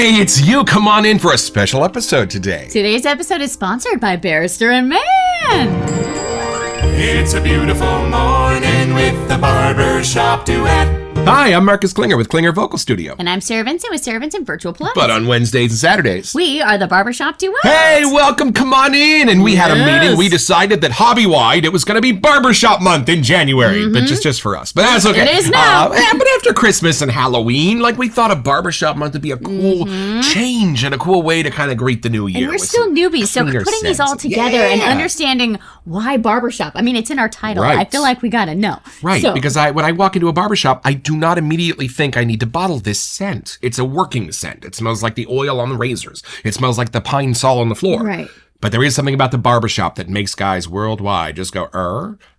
Hey, it's you. Come on in for a special episode today. Today's episode is sponsored by Barrister and Mann. It's a beautiful morning with the Barbershop Duet. Hi, I'm Marcus Klinger with Klinger Vocal Studio. And I'm Sarah Vincent with Sarah Vincent Virtual Plus. But on Wednesdays and Saturdays, we are the Barbershop Duet. Hey, welcome, come on in. And we had a meeting. We decided that hobby-wide, it was going to be Barbershop Month in January, but just for us. But that's okay. It is now. But after Christmas and Halloween, we thought a Barbershop Month would be a cool change and a cool way to kind of greet the new year. And we're still newbies, so putting these all together and Yeah. understanding why barbershop. I mean, it's in our title. Right. I feel like we got to know. Right, So, because when I walk into a barbershop, I do not immediately think I need to bottle this scent. It's a working scent. It smells like the oil on the razors. It smells like the pine sol on the floor. Right. But there is something about the barbershop that makes guys worldwide just go,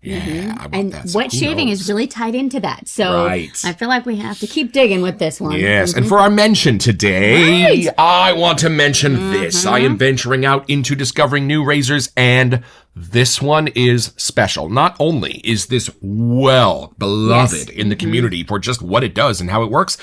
yeah, I want and that. So wet who shaving knows? is really tied into that. So Right. I feel like we have to keep digging with this one. Yes, and for our mention today, Right. I want to mention this. I am venturing out into discovering new razors, and this one is special. Not only is this well beloved in the community for just what it does and how it works,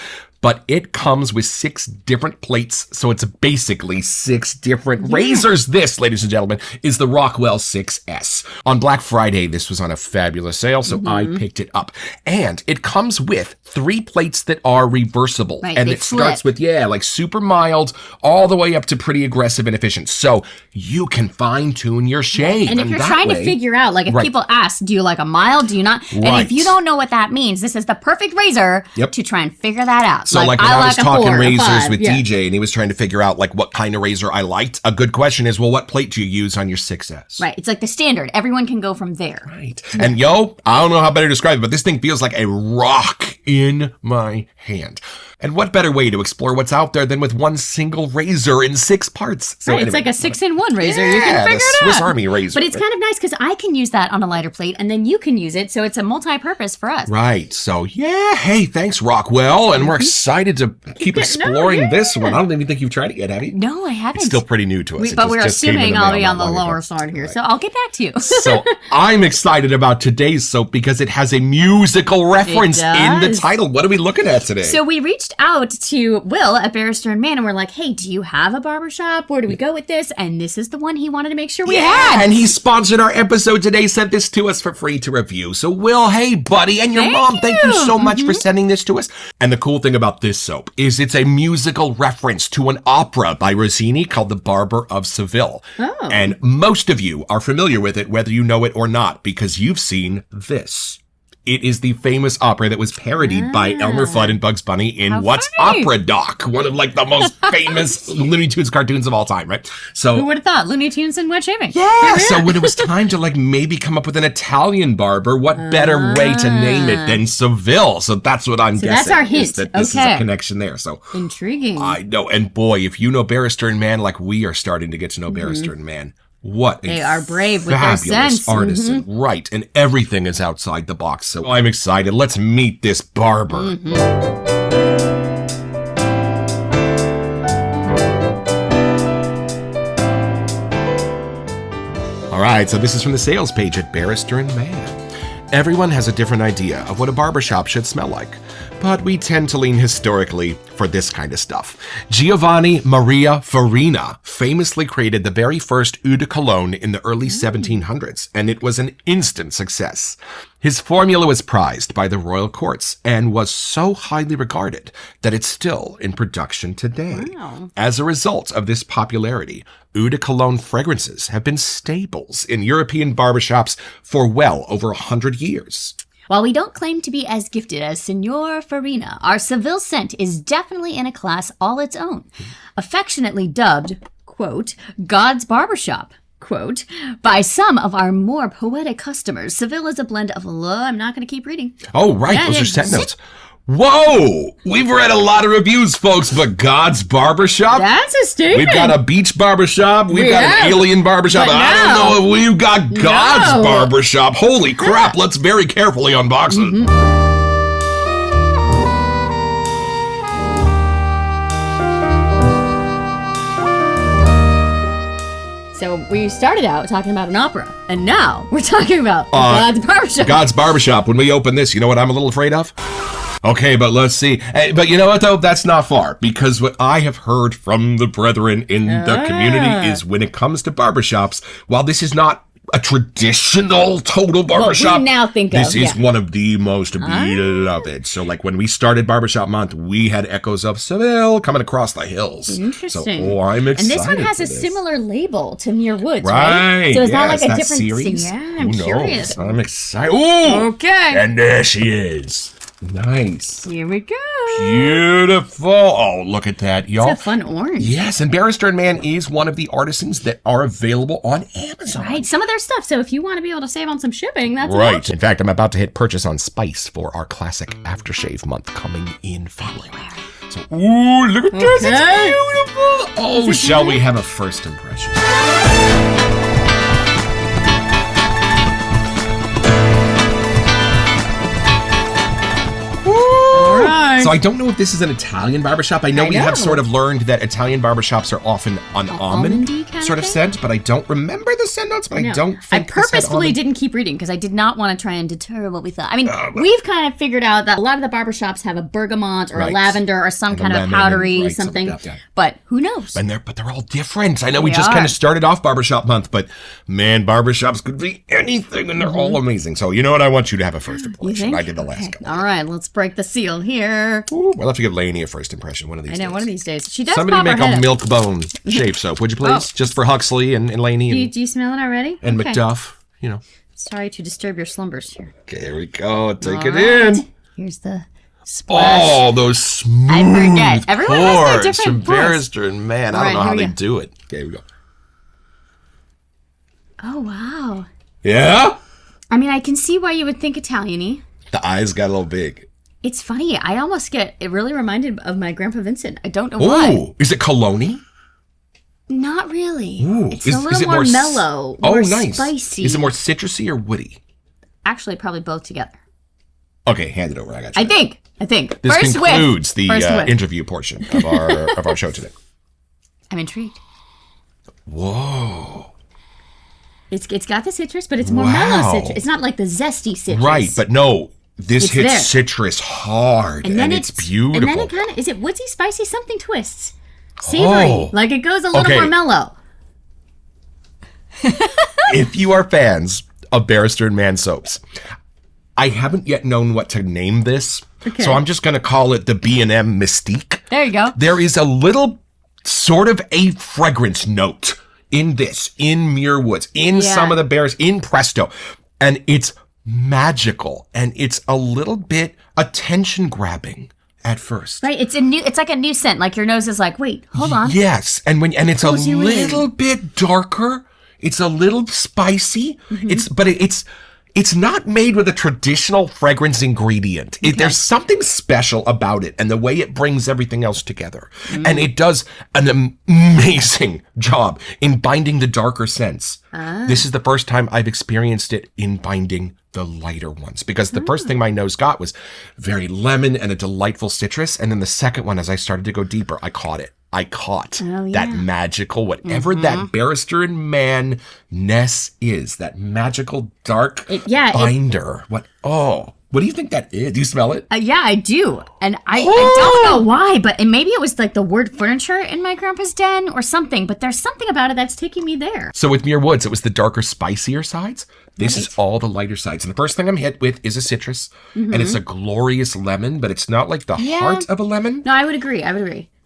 but it comes with 6 different plates, so it's basically 6 different razors. This, ladies and gentlemen, is the Rockwell 6S. On Black Friday, this was on a fabulous sale, so I picked it up. And it comes with 3 plates that are reversible. Right, and they it starts with, super mild, all the way up to pretty aggressive and efficient. So you can fine-tune your shave. And if you're that trying to way- figure out, if Right. people ask, do you like a mild, do you not? And Right. if you don't know what that means, this is the perfect razor to try and figure that out. So when I was a talking 4, a razors 5, with DJ and he was trying to figure out what kind of razor I liked, a good question is, what plate do you use on your 6S? Right. It's like the standard. Everyone can go from there. Right. And I don't know how better to describe it, but this thing feels like a rock in my hand. And what better way to explore what's out there than with one single razor in 6 parts? So Right, it's like a 6-in-1 razor. You Yeah, can figure the it out. Swiss Army razor. But it's kind of nice because I can use that on a lighter plate and then you can use it. So it's a multi-purpose for us. Right. So, hey, thanks, Rockwell. And we're excited to keep exploring this one. I don't even think you've tried it yet, have you? No, I haven't. It's still pretty new to us. But It we're just came in assuming the I'll mail be not on the long ago. lower side here. Right. So I'll get back to you. So I'm excited about today's soap because it has a musical reference in the does. title. What are we looking at today? So we reached out to Will at Barrister and Mann and we're like, hey, do you have a barbershop? Where do we go with this? And this is the one he wanted to make sure we had. And he sponsored our episode today, sent this to us for free to review. So Will, hey buddy, and your mom, thank you so much for sending this to us. And the cool thing about this soap is it's a musical reference to an opera by Rossini called The Barber of Seville. Oh. And most of you are familiar with it, whether you know it or not, because you've seen this. It is the famous opera that was parodied by Elmer Fudd and Bugs Bunny in What's funny. Opera Doc, one of the most famous Looney Tunes cartoons of all time, right? So Who would have thought? Looney Tunes and wet shaving. yeah, so when it was time to maybe come up with an Italian barber, what better way to name it than Seville? So that's what I'm guessing. that's our hint. Is that this is a connection there. So Intriguing. I know, and boy, if you know Barrister and Mann like we are starting to get to know Barrister and Mann, what They a are brave with their fabulous sense. artisan, right? And everything is outside the box. So I'm excited. Let's meet this barber. All right, so this is from the sales page at Barrister and Mann. Everyone has a different idea of what a barbershop should smell like, but we tend to lean historically for this kind of stuff. Giovanni Maria Farina famously created the very first eau de cologne in the early 1700s, and it was an instant success. His formula was prized by the royal courts and was so highly regarded that it's still in production today. Wow. As a result of this popularity, eau de cologne fragrances have been staples in European barbershops for well over 100 years. While we don't claim to be as gifted as Signor Farina, our Seville scent is definitely in a class all its own. Affectionately dubbed, quote, God's Barbershop, quote, by some of our more poetic customers. Seville is a blend of I'm not going to keep reading. Oh, right. Yeah, Those yeah. are set notes. Whoa! We've read a lot of reviews, folks, but God's Barbershop? That's a statement. We've got a beach barbershop. We've got an alien barbershop. But I don't know if we've got God's barbershop. Holy crap. Let's very carefully unbox it. So we started out talking about an opera, and now we're talking about God's Barbershop. God's Barbershop. When we open this, you know what I'm a little afraid of? Okay, but let's see. But you know what, though? That's not far, because what I have heard from the brethren in the community is when it comes to barbershops, while this is not a traditional total barbershop, what we now think this of, is one of the most beloved. So, like, when we started Barbershop Month, we had echoes of Seville coming across the hills. Interesting. So, I'm excited. And this one has for a this. similar label to Muir Woods, right? So it's not yes, like a that different series. Yeah, I'm Who curious. knows? I'm excited. Ooh! Okay. And there she is. Nice. Here we go. Beautiful. Oh, look at that, y'all. It's a fun orange. Yes, and Barrister and Mann is one of the artisans that are available on Amazon. Right, some of their stuff. So if you want to be able to save on some shipping, that's Right. an option. In fact, I'm about to hit purchase on Spice for our classic aftershave month coming in February. So, ooh, look at this. Okay. It's beautiful. Oh, shall we have a first impression? So I don't know if this is an Italian barbershop. I know we have sort of learned that Italian barbershops are often an almond almondy kind of sort of thing? scent, but I don't remember the scent notes, but I don't I think this had purposefully almond. didn't keep reading because I did not want to try and deter what we thought. I mean, we've kind of figured out that a lot of the barbershops have a bergamot or a Right. lavender or some And a kind of lemon powdery and, right, something. something like that, yeah. But who knows? But they're all different. I know we They just are. kind of started off Barbershop Month, but man, barbershops could be anything, and they're all amazing. So you know what? I want you to have a first You impression. think? I did the last couple. All right, let's break the seal here. Ooh, we'll have to give Lainey a first impression one of these I know, days. one of these days. She does Somebody pop make her head a up. milk bone shave soap, would you please? Just for Huxley and Lainey Do you smell it already? and Okay. McDuff. You know. Sorry to disturb your slumbers here. Okay, there we go. Take All it right. in. Here's the splash. Oh, those smooth I forget. Everyone has their pours different from pours. Barrister and Mann. I All don't know right, how here they we go. do it. Okay, here we go. Oh, wow. Yeah? I mean, I can see why you would think Italian-y. The eyes got a little big. It's funny. I almost get it really reminded of my Grandpa Vincent. I don't know why. Ooh, is it cologne? Not really. Ooh, It's a little more mellow, Oh, more nice. spicy. Is it more citrusy or woody? Actually, probably both together. Okay, hand it over. I got you. I think. This First concludes whiff. First the whiff. interview portion of our show today. I'm intrigued. Whoa. It's got the citrus, but it's more Wow. mellow citrus. It's not like the zesty citrus. Right, but no, this It's hits there. citrus hard, and it's beautiful. And then it kind of is it woodsy, spicy, something twists, savory. Oh. Like it goes a little Okay. more mellow. If you are fans of Barrister and Mann soaps, I haven't yet known what to name this, Okay. so I'm just going to call it the B&M Mystique. There you go. There is a little sort of a fragrance note in this, in Muir Woods, in some of the bears, in Presto, and it's magical, and it's a little bit attention grabbing at first. Right. It's like a new scent. Like your nose is like, wait, hold on. Yes, and it's a Pulls you in. little bit darker. It's a little spicy. Mm-hmm. It's not made with a traditional fragrance ingredient. There's something special about it and the way it brings everything else together. Mm. And it does an amazing job in binding the darker scents. This is the first time I've experienced it in binding the lighter ones, because the first thing my nose got was very lemon and a delightful citrus. And then the second one, as I started to go deeper, I caught it. That magical, whatever that Barrister and Mann ness is, that magical dark binder. What do you think that is? Do you smell it? Yeah, I do. And I don't know why, but maybe it was like the word furniture in my grandpa's den or something, but there's something about it that's taking me there. So with Muir Woods, it was the darker, spicier sides. This is all the lighter sides. And the first thing I'm hit with is a citrus, and it's a glorious lemon, but it's not like the heart of a lemon. No, I would agree.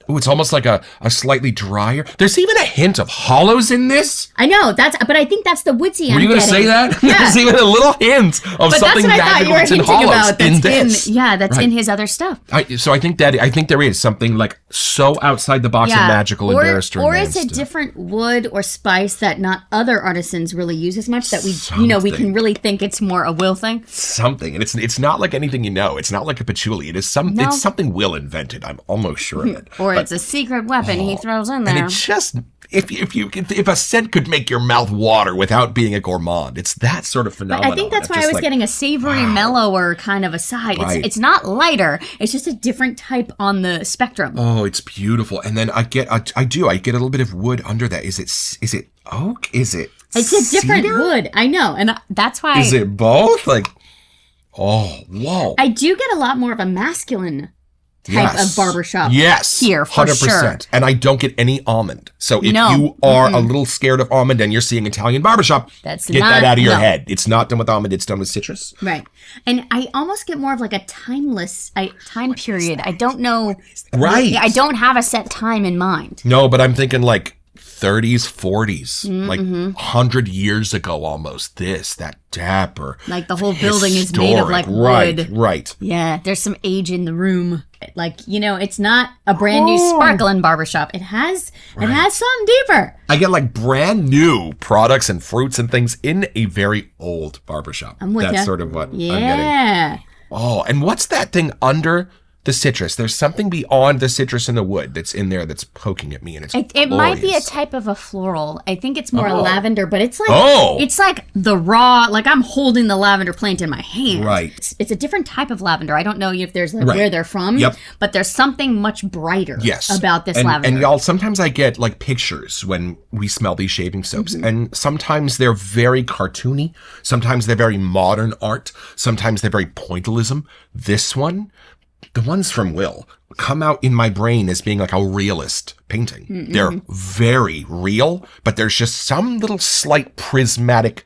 Ooh, it's almost like a slightly drier. There's even a hint of hollows in this. I know, but I think that's the woodsy Were you going to say that? Yeah. There's even a little hint of But something that's what I thought you magical were that's in hinting hollows about. in That's this. that's in his other stuff. So I think there is something like so outside the box of magical and Barrister and or Mann it's a stuff. different wood or spice that not other artisans really use as much, that we Something. can really think it's more a Will thing. Something, and it's not like anything you know. It's not like a patchouli. It's something Will invented. I'm almost sure of it. Or it's a secret weapon he throws in there. And it just if a scent could make your mouth water without being a gourmand, it's that sort of phenomenon. I think that's why I was getting a savory, mellower kind of a side. Right. It's not lighter. It's just a different type on the spectrum. Oh, it's beautiful. And then I get a little bit of wood under that. Is it oak? Is it It's a different cedar? wood. I know, and that's why. Is it both? Like, Oh, whoa. I do get a lot more of a masculine type of barbershop here, for 100%. Sure. And I don't get any almond. So if you are a little scared of almond and you're seeing Italian barbershop, get that out of your head. It's not done with almond, it's done with citrus. Right. And I almost get more of like a time period. I don't know. Right. I don't have a set time in mind. No, but I'm thinking like 30s, 40s, like 100 years ago almost. That dapper. Like the whole building is made of like wood. Right. Yeah, there's some age in the room. Like, it's not a brand new sparkling barbershop. It has something deeper. I get like brand new products and fruits and things in a very old barbershop. I'm with That's ya. sort of what I'm getting. Yeah. Oh, and what's that thing under the citrus? There's something beyond the citrus and the wood that's in there that's poking at me, and it might be a type of a floral. I think it's more lavender, but it's like it's like the raw. Like I'm holding the lavender plant in my hand. Right. It's a different type of lavender. I don't know if there's like where they're from. Yep. But there's something much brighter. About this lavender. And y'all, sometimes I get like pictures when we smell these shaving soaps, and sometimes they're very cartoony. Sometimes they're very modern art. Sometimes they're very pointillism. This one. The ones from Will come out in my brain as being like a realist painting. Mm-hmm. They're very real, but there's just some little slight prismatic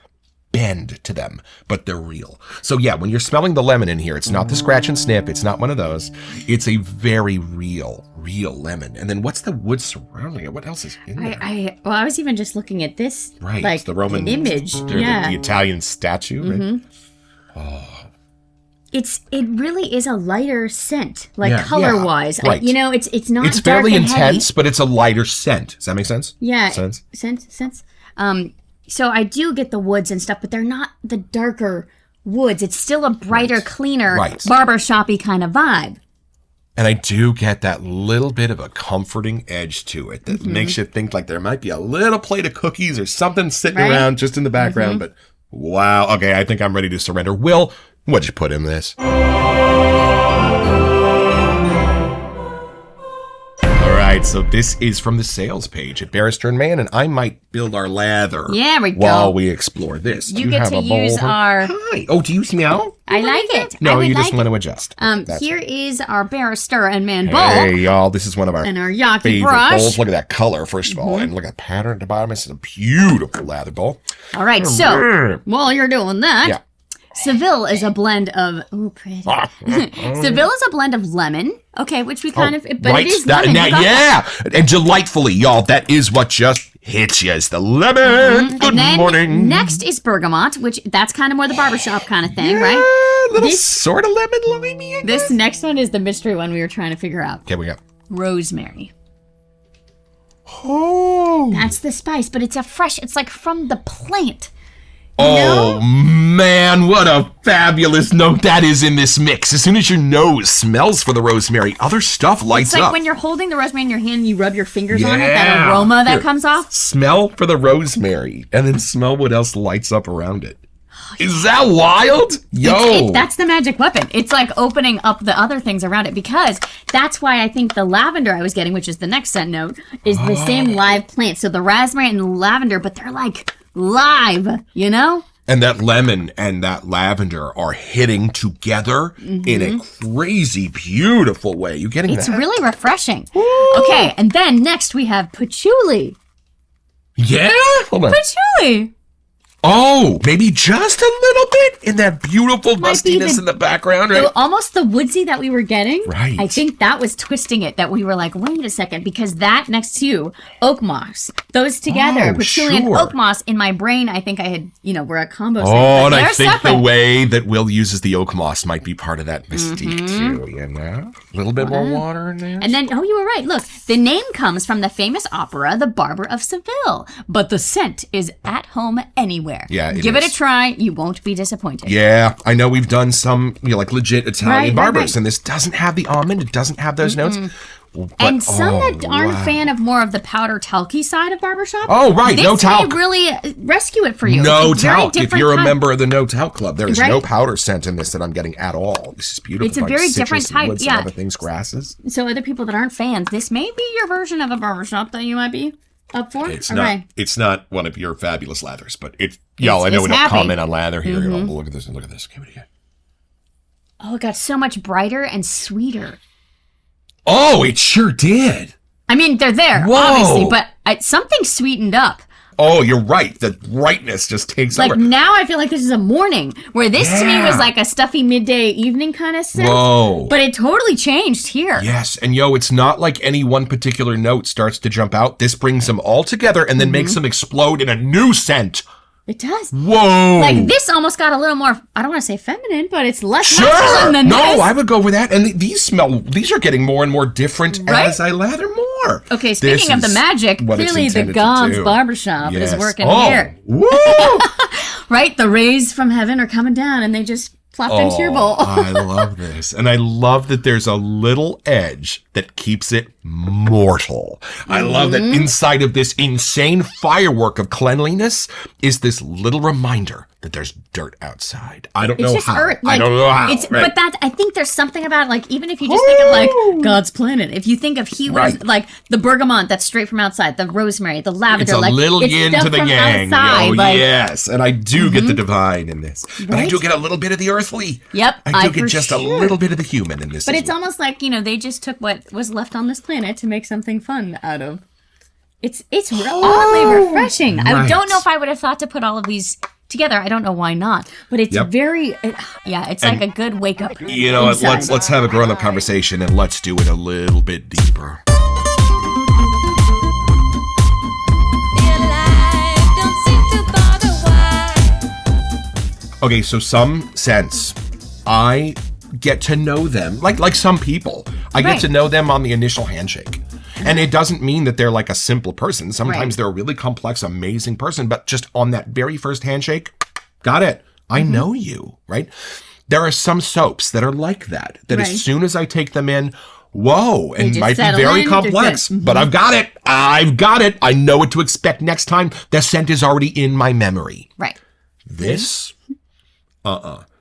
bend to them, but they're real. So yeah, when you're smelling the lemon in here, it's not the scratch and sniff. It's not one of those. It's a very real lemon. And then what's the wood surrounding it? What else is in there? I was even just looking at this, right? Like it's the Roman image, the Italian statue, right? Oh. It really is a lighter scent, like color-wise. Right. It's not. It's dark fairly and intense, heavy. but it's a lighter scent. Does that make sense? Yeah. Sense. So I do get the woods and stuff, but they're not the darker woods. It's still a brighter, cleaner, barbershop-y kind of vibe. And I do get that little bit of a comforting edge to it that makes you think like there might be a little plate of cookies or something sitting around just in the background. But wow, okay, I think I'm ready to surrender. Will, what'd you put in this? All right, so this is from the sales page at Barrister and Mann, and I might build our lather while we explore this. You get to use our... Hi. Oh, do you smell? I like it. No, you just want to adjust. Here is our Barrister and Mann bowl. Hey, y'all, this is one of our and our Yaki favorite brush. bowls. Look at that color, first of all, and look at the pattern at the bottom. This is a beautiful lather bowl. All right, so while you're doing that, Seville is a blend of pretty. Seville is a blend of lemon, which we kind of, but it is lemon. And delightfully, y'all, that is what just hits you. It's the lemon. Good morning. Next is bergamot, which that's kind of more the barbershop kind of thing, right? Little sort of lemon, limey. This next one is the mystery one we were trying to figure out. Okay, we got rosemary. Oh, that's the spice, but it's it's like from the plant. Oh, man, what a fabulous note that is in this mix. As soon as your nose smells for the rosemary, other stuff lights up. It's like when you're holding the rosemary in your hand and you rub your fingers on it, that aroma that comes off. Smell for the rosemary, and then smell what else lights up around it. Is that wild? Yo! That's the magic weapon. It's like opening up the other things around it, because that's why I think the lavender I was getting, which is the next scent note, is the same live plant. So the raspberry and the lavender, but they're like live, And that lemon and that lavender are hitting together in a crazy, beautiful way. You getting that? It's that? really refreshing. Woo! Okay, and then next we have patchouli. Yeah? Hold on. Patchouli. Oh, maybe just a little bit in that beautiful mustiness in the background, right? Almost the woodsy that we were getting. Right. I think that was twisting it, that we were like, wait a second, because that next to oak moss, those together, patchouli and oak moss, in my brain, I think I had, we're a combo. Oh, and I think the way that Will uses the oak moss might be part of that mystique too, A little bit more water in there. And then, you were right. Look, the name comes from the famous opera, The Barber of Seville, but the scent is at home anywhere. Yeah, give it a try. You won't be disappointed. Yeah, I know we've done some, like legit Italian barbers, and this doesn't have the almond. It doesn't have those notes. But, and some that aren't a fan of more of the powder talky side of barbershop. Oh, right. No talc. This may really rescue it for you. No talc. If you're a member of the No Talc Club, there is no powder scent in this that I'm getting at all. This is beautiful. It's a very different type. Woods and other things, grasses. So other people that aren't fans, this may be your version of a barbershop that you might be up for. It's not. It's not one of your fabulous lathers, but y'all. I know we don't comment on lather here. Look at this and look at this. Okay, what do you got? Oh, it got so much brighter and sweeter. Oh, it sure did. I mean, they're there, Whoa. obviously, but something sweetened up. Oh, you're right. The brightness just takes Like, over. now I feel like this is a morning, where this to me was like a stuffy midday evening kind of scent. Whoa. But it totally changed here. Yes, and it's not like any one particular note starts to jump out. This brings them all together and then makes them explode in a new scent. It does. Whoa. Like, this almost got a little more, I don't want to say feminine, but it's less Sure. masculine than this. No, I would go with that. And these are getting more and more different Right? as I lather more. Okay, speaking of the magic, what it's clearly the intended to God's do. Barbershop is Yes. working Oh, here. Woo! Right? The rays from heaven are coming down and they just plopped into your bowl. I love this. And I love that there's a little edge that keeps it mortal. I love that inside of this insane firework of cleanliness is this little reminder that there's dirt outside. I don't It's know just how. earth. I don't know how. But I think there's something about it, like, even if you just think of like God's planet, if you think of Right. like the bergamot that's straight from outside, the rosemary, the lavender, It's a like little it's yin stuff to the from yang. outside, Oh, like, yes. And I do get the divine in this. But I Right? do get a little bit of the earthly. Yep, I do for get just a sure. little bit of the human in this. But as it's well. almost like, they just took what was left on this planet to make something fun out of. It's oddly refreshing. I Right. don't know if I would have thought to put all of these together. I don't know why not. But it's Yep. it's like a good wake up. You know what? inside. Let's have a grown up conversation and let's do it a little bit deeper. Okay, so some sense I get to know them like some people. I get Right. to know them on the initial handshake. And it doesn't mean that they're like a simple person. Sometimes Right. they're a really complex, amazing person, but just on that very first handshake, got it. I know you, right? There are some soaps that are like that Right. as soon as I take them in, whoa, and just might be settle very in, they're complex, good. but I've got it. I've got it. I know what to expect next time. The scent is already in my memory. Right. This,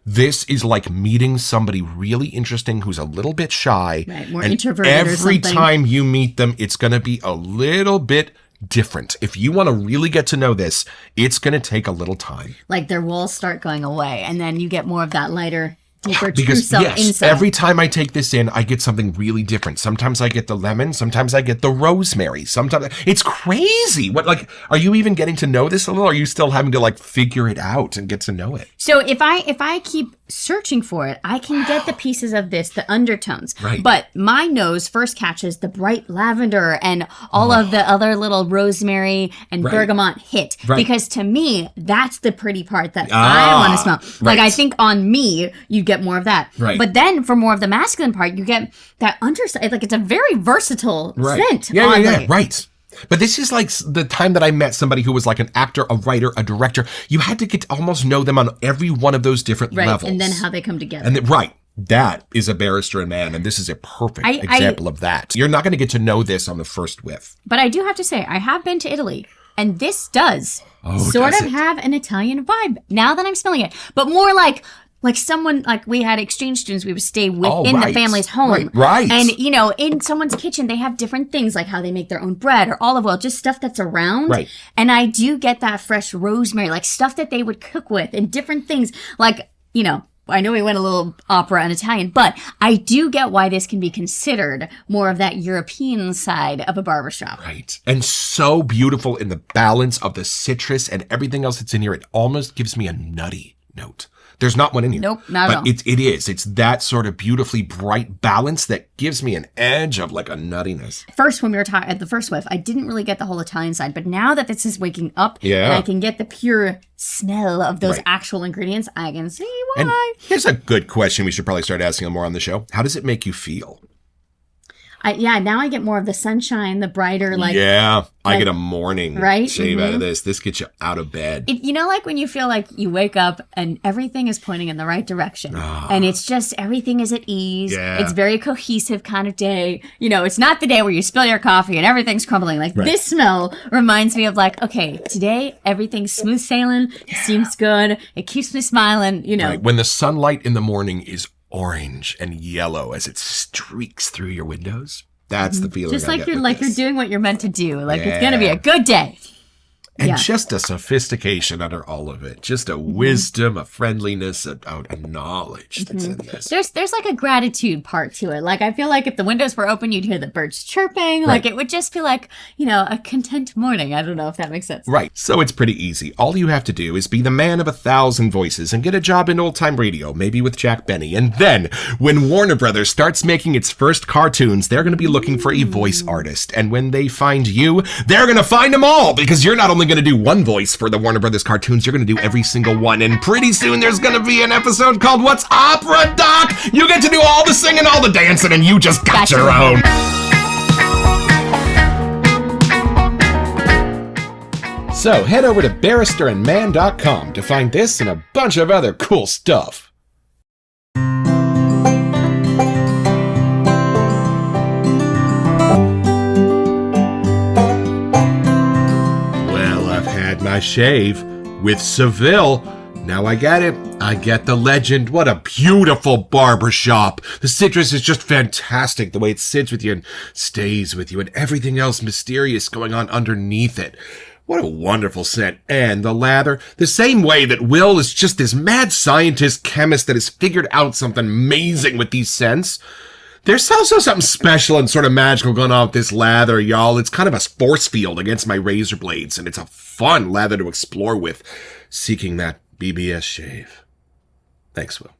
This is like meeting somebody really interesting who's a little bit shy. Right, more and introverted or every something. time you meet them, it's going to be a little bit different. If you want to really get to know this, it's going to take a little time. Like their walls start going away, and then you get more of that lighter, deeper true Because self yes, inside. every time I take this in, I get something really different. Sometimes I get the lemon, sometimes I get the rosemary. Sometimes it's crazy. What, like, are you even getting to know this a little? Or are you still having to like figure it out and get to know it? So if I keep searching for it, I can get the pieces of this, the undertones. Right. But my nose first catches the bright lavender and all of the other little rosemary and Right. bergamot hit. Right. Because to me, that's the pretty part that I want to smell. Like right. I think on me, you get more of that. Right. But then for more of the masculine part, you get that underside. Like it's a very versatile scent. Yeah, oddly. right. But this is like the time that I met somebody who was like an actor, a writer, a director. You had to get to almost know them on every one of those different Right. levels. And then how they come together. And right. That is a Barrister and Mann, and this is a perfect I- example of that. You're not going to get to know this on the first whiff. But I do have to say, I have been to Italy, and this does does of it? have an Italian vibe now that I'm smelling it. But more like someone, like we had exchange students, we would stay within the right. family's home. Right. And, in someone's kitchen, they have different things, like how they make their own bread or olive oil, just stuff that's around. Right. And I do get that fresh rosemary, like stuff that they would cook with and different things. Like, I know we went a little opera and Italian, but I do get why this can be considered more of that European side of a barbershop. Right. And so beautiful in the balance of the citrus and everything else that's in here. It almost gives me a nutty note. There's not one in here. Nope, not at all. But it is. It's that sort of beautifully bright balance that gives me an edge of like a nuttiness. First, when we were talking at the first whiff, I didn't really get the whole Italian side, but now that this is waking up Yeah. and I can get the pure smell of those Right. actual ingredients, I can see And why. here's a good question we should probably start asking more on the show. How does it make you feel? Now I get more of the sunshine, the brighter, I get a morning Right? shave out of this. This gets you out of bed. like when you feel like you wake up and everything is pointing in the right direction. And it's just, everything is at ease. Yeah. It's very cohesive kind of day. It's not the day where you spill your coffee and everything's crumbling. Like this smell reminds me of like, okay, today everything's smooth sailing. It seems good. It keeps me smiling, Right. When the sunlight in the morning is orange and yellow as it streaks through your windows, that's the feeling. Just I like get you're with like this. you're doing what you're meant to do. Like it's Yeah. gonna be a good day. And just a sophistication under all of it. Just a wisdom, a friendliness, a knowledge that's in this. There's like a gratitude part to it. Like, I feel like if the windows were open, you'd hear the birds chirping. Like, it would just feel like, a content morning. I don't know if that makes sense. Right. So it's pretty easy. All you have to do is be the man of 1,000 voices and get a job in old-time radio, maybe with Jack Benny. And then, when Warner Brothers starts making its first cartoons, they're going to be looking for a voice artist. And when they find you, they're going to find them all, because you're not only going to do one voice for the Warner Brothers cartoons, you're going to do every single one. And pretty soon there's going to be an episode called What's Opera, Doc? You get to do all the singing, all the dancing, and you just got your own. So head over to barristerandmann.com to find this and a bunch of other cool stuff. My shave with Seville. Now I get it. I get the legend. What a beautiful barbershop. The citrus is just fantastic. The way it sits with you and stays with you, and everything else mysterious going on underneath it. What a wonderful scent. And the lather, the same way that Will is just this mad scientist chemist that has figured out something amazing with these scents. There's also something special and sort of magical going on with this lather, y'all. It's kind of a force field against my razor blades, and it's a fun lather to explore with, seeking that BBS shave. Thanks, Will.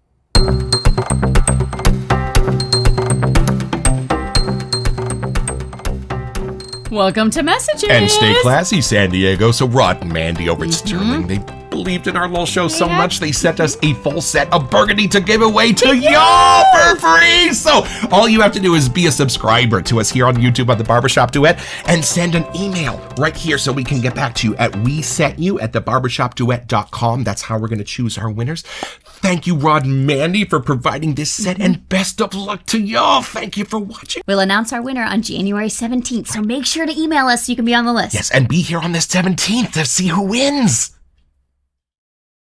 Welcome to Messages. And stay classy, San Diego. So Rod and Mandy over at Sterling, they believed in our little show so much, they sent us a full set of Burgundy to give away to y'all for free. So all you have to do is be a subscriber to us here on YouTube on the Barbershop Duet and send an email right here so we can get back to you at WeSentYou@thebarbershopduet.com. That's how we're going to choose our winners. Thank you, Rod and Mandy, for providing this set, and best of luck to y'all. Thank you for watching. We'll announce our winner on January 17th, so make sure to email us so you can be on the list. Yes, and be here on the 17th to see who wins.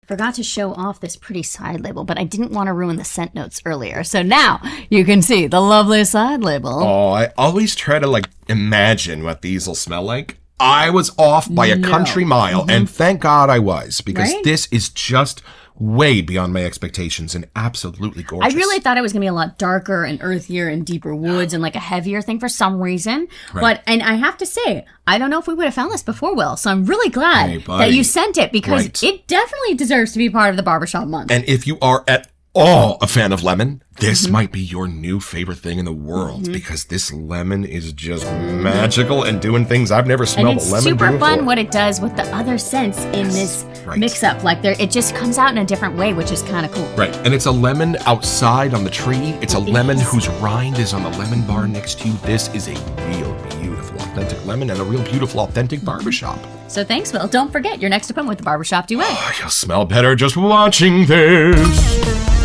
Forgot to show off this pretty side label, but I didn't want to ruin the scent notes earlier. So now you can see the lovely side label. Oh, I always try to imagine what these will smell like. I was off by a country mile, and thank God I was, because this is just way beyond my expectations and absolutely gorgeous. I really thought it was going to be a lot darker and earthier and deeper woods and like a heavier thing for some reason. Right. And I have to say, I don't know if we would have found this before, Will. So I'm really glad that you sent it, because it definitely deserves to be part of the Barbershop Month. And if you are at all a fan of lemon, this might be your new favorite thing in the world, because this lemon is just magical and doing things I've never smelled a lemon do. And it's super fun what it does with the other scents in this mix-up. Like, it just comes out in a different way, which is kind of cool. Right. And it's a lemon outside on the tree. It's a lemon whose rind is on the lemon bar next to you. This is a real beautiful, authentic lemon and a real beautiful, authentic barbershop. So thanks, Will. Don't forget your next appointment with the Barbershop Duet. Oh, you'll smell better just watching this.